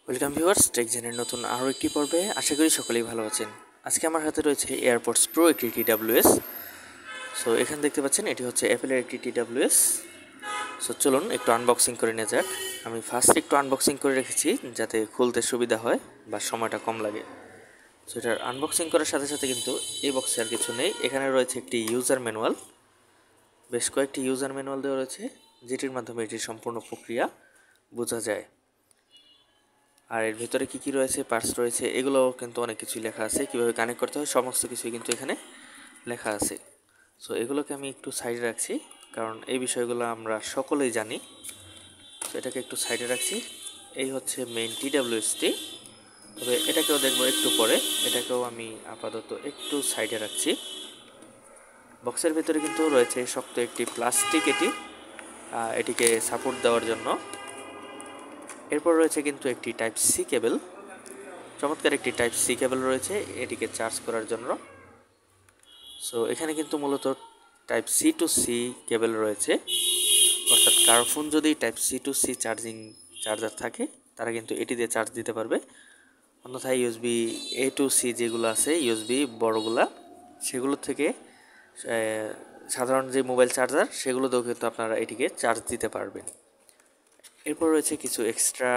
Welcome viewers, টেকজেনের নতুন আরও একটি পর্বে। আশা করি সকলেই ভালো আছেন। আজকে আমার হাতে রয়েছে এয়ারপডস প্রো একটি TWS। সো এখানে দেখতে পাচ্ছেন এটি হচ্ছে অ্যাপেলের একটি TWS। সো চলুন একটু আনবক্সিং করে নেওয়া যাক। আমি ফার্স্ট একটু আনবক্সিং করে রেখেছি যাতে খুলতে সুবিধা হয় বা সময়টা কম লাগে। সো এটার আনবক্সিং করার সাথে সাথে কিন্তু এই বক্সে আর কিছু নেই। এখানে রয়েছে একটি ইউজার ম্যানুয়াল, বেশ কয়েকটি ইউজার ম্যানুয়াল দেওয়া রয়েছে যেটির মাধ্যমে এটির সম্পূর্ণ প্রক্রিয়া বোঝা যায়। আর এর ভিতরে কী কী রয়েছে, পার্টস রয়েছে, এগুলো কিন্তু অনেক কিছুই লেখা আছে। কীভাবে কানেক্ট করতে হয় সমস্ত কিছুই কিন্তু এখানে লেখা আছে। সো এগুলোকে আমি একটু সাইডে রাখছি, কারণ এই বিষয়গুলো আমরা সকলেই জানি। তো এটাকে একটু সাইডে রাখছি। এই হচ্ছে মেইন TWSটি, তবে এটাকেও দেখবো একটু পরে। এটাকেও আমি আপাতত একটু সাইডে রাখছি। বক্সের ভিতরে কিন্তু রয়েছে শক্ত একটি প্লাস্টিক, এটিকে সাপোর্ট দেওয়ার জন্য। এরপর রয়েছে কিন্তু একটি টাইপ সি কেবল, চমৎকার একটি টাইপ সি কেবল রয়েছে এটিকে চার্জ করার জন্য। সো এখানে কিন্তু মূলত type C to C cable রয়েছে, অর্থাৎ কারো ফোন যদি type C to C charger থাকে তারা কিন্তু এটি দিয়ে চার্জ দিতে পারবে। অন্যথায় USB A to C যেগুলো আছে, USB বড়গুলা, সেগুলো থেকে সাধারণ যে মোবাইল চার্জার সেগুলোতেও কিন্তু আপনারা এটিকে চার্জ দিতে পারবেন। এরপর রয়েছে কিছু এক্সট্রা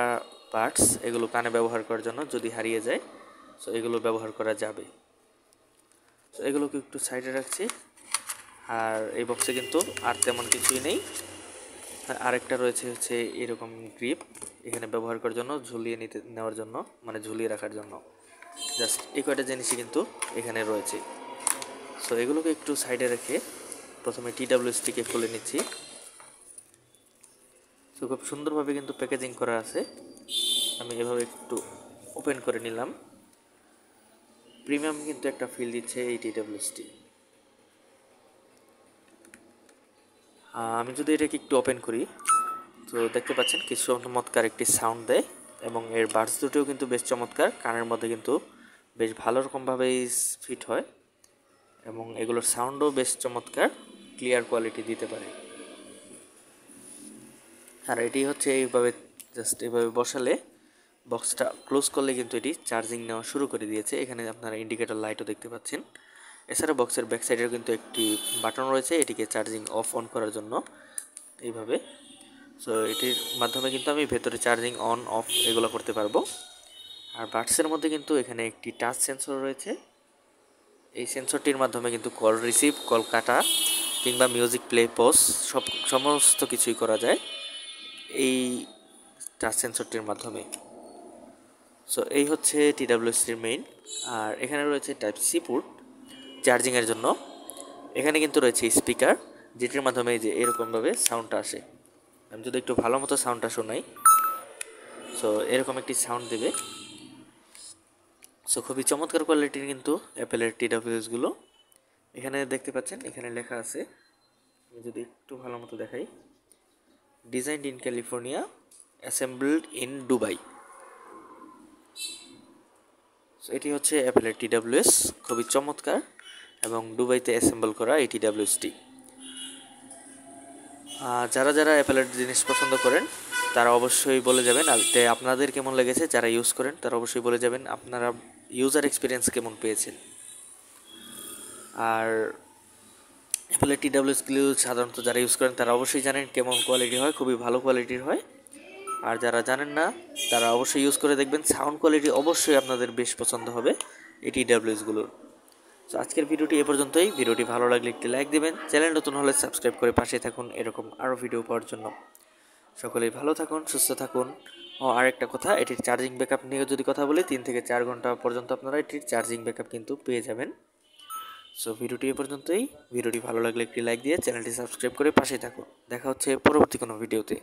পার্টস, এগুলো কানে ব্যবহার করার জন্য যদি হারিয়ে যায়। সো এগুলো ব্যবহার করা যাবে। তো এগুলোকে একটু সাইডে রাখছি। আর এই বক্সে কিন্তু আর তেমন কিছুই নেই। আরেকটা রয়েছে হচ্ছে এরকম গ্রিপ, এখানে ব্যবহার করার জন্য নেওয়ার জন্য, মানে ঝুলিয়ে রাখার জন্য। জাস্ট এই কয়টা জিনিসই কিন্তু এখানে রয়েছে। সো এগুলোকে একটু সাইডে রেখে প্রথমে TWSটিকে খুলে নিচ্ছি। তো খুব সুন্দরভাবে কিন্তু প্যাকেজিং করা আছে। আমি এভাবে একটু ওপেন করে নিলাম। প্রিমিয়াম কিন্তু একটা ফিল দিচ্ছে এই TWSটি। আমি যদি এটাকে একটু ওপেন করি তো দেখতে পাচ্ছেন কিছু চমৎকার একটি সাউন্ড দেয়, এবং এর বাডস দুটোও কিন্তু বেশ চমৎকার, কানের মধ্যে কিন্তু বেশ ভালো রকমভাবেই ফিট হয়, এবং এগুলোর সাউন্ডও বেশ চমৎকার, ক্লিয়ার কোয়ালিটি দিতে পারে। আর এটি হচ্ছে এইভাবে বসালে, বক্সটা ক্লোজ করলে কিন্তু এটি চার্জিং নেওয়া শুরু করে দিয়েছে। এখানে আপনারা ইন্ডিকেটর লাইটও দেখতে পাচ্ছেন। এছাড়া বক্সের ব্যাক সাইডেও কিন্তু একটি বাটন রয়েছে এটিকে চার্জিং অফ অন করার জন্য, এইভাবে। সো এটির মাধ্যমে কিন্তু আমি ভেতরে চার্জিং অন অফ এগুলো করতে পারবো। আর বাডসের মধ্যে কিন্তু এখানে একটি টাচ সেন্সর রয়েছে। এই সেন্সরটির মাধ্যমে কিন্তু কল রিসিভ, কল কাটা, কিংবা মিউজিক প্লে, পজ সমস্ত কিছুই করা যায় এই টাচ সেন্সরটির মাধ্যমে। সো এই হচ্ছে TWSটির মেইন। আর এখানে রয়েছে টাইপ সি পোর্ট চার্জিংয়ের জন্য। এখানে কিন্তু রয়েছে স্পিকার, যেটির মাধ্যমে যে এরকমভাবে সাউন্ডটা আসে। আমি যদি একটু ভালো মতো সাউন্ডটা শোনাই, সো এরকম একটি সাউন্ড দেবে। সো খুবই চমৎকার কোয়ালিটির কিন্তু অ্যাপেলের TWSগুলো। এখানে দেখতে পাচ্ছেন, এখানে লেখা আছে, আমি যদি একটু ভালো মতো দেখাই, designed in California, assembled in Dubai. So এটি হচ্ছে অ্যাপেলের TWS, খুবই চমৎকার, এবং দুবাইতে অ্যাসেম্বল করা এই TWSটি। যারা যারা অ্যাপেলের জিনিস পছন্দ করেন তারা অবশ্যই বলে যাবেন, আর আপনাদের কেমন লেগেছে, যারা ইউজ করেন তারা অবশ্যই বলে যাবেন আপনারা ইউজার এক্সপিরিয়েন্স কেমন পেয়েছেন। আর অ্যাপেলের TWSগুলো সাধারণত যারা ইউজ করেন তারা অবশ্যই জানেন কেমন কোয়ালিটি হয়, খুবই ভালো কোয়ালিটির হয়। আর যারা জানেন না তারা অবশ্যই ইউজ করে দেখবেন, সাউন্ড কোয়ালিটি অবশ্যই আপনাদের বেশ পছন্দ হবে এই TWSগুলোর। তো আজকের ভিডিওটি এ পর্যন্তই। ভিডিওটি ভালো লাগলে একটি লাইক দেবেন, চ্যানেল নতুন হলে সাবস্ক্রাইব করে পাশে থাকুন এরকম আরও ভিডিও পাওয়ার জন্য। সকলেই ভালো থাকুন, সুস্থ থাকুন। ও আরেকটা কথা, এটির চার্জিং ব্যাকআপ নিয়ে যদি কথা বলি, 3 থেকে 4 ঘন্টা পর্যন্ত আপনারা এটির চার্জিং ব্যাকআপ কিন্তু পেয়ে যাবেন। সো ভিডিওটি এ পর্যন্তই। ভিডিওটি ভালো লাগলে একটি লাইক দিয়ে চ্যানেলটি সাবস্ক্রাইব করে পাশে থাকুন। দেখা হচ্ছে পরবর্তী কোনো ভিডিওতে।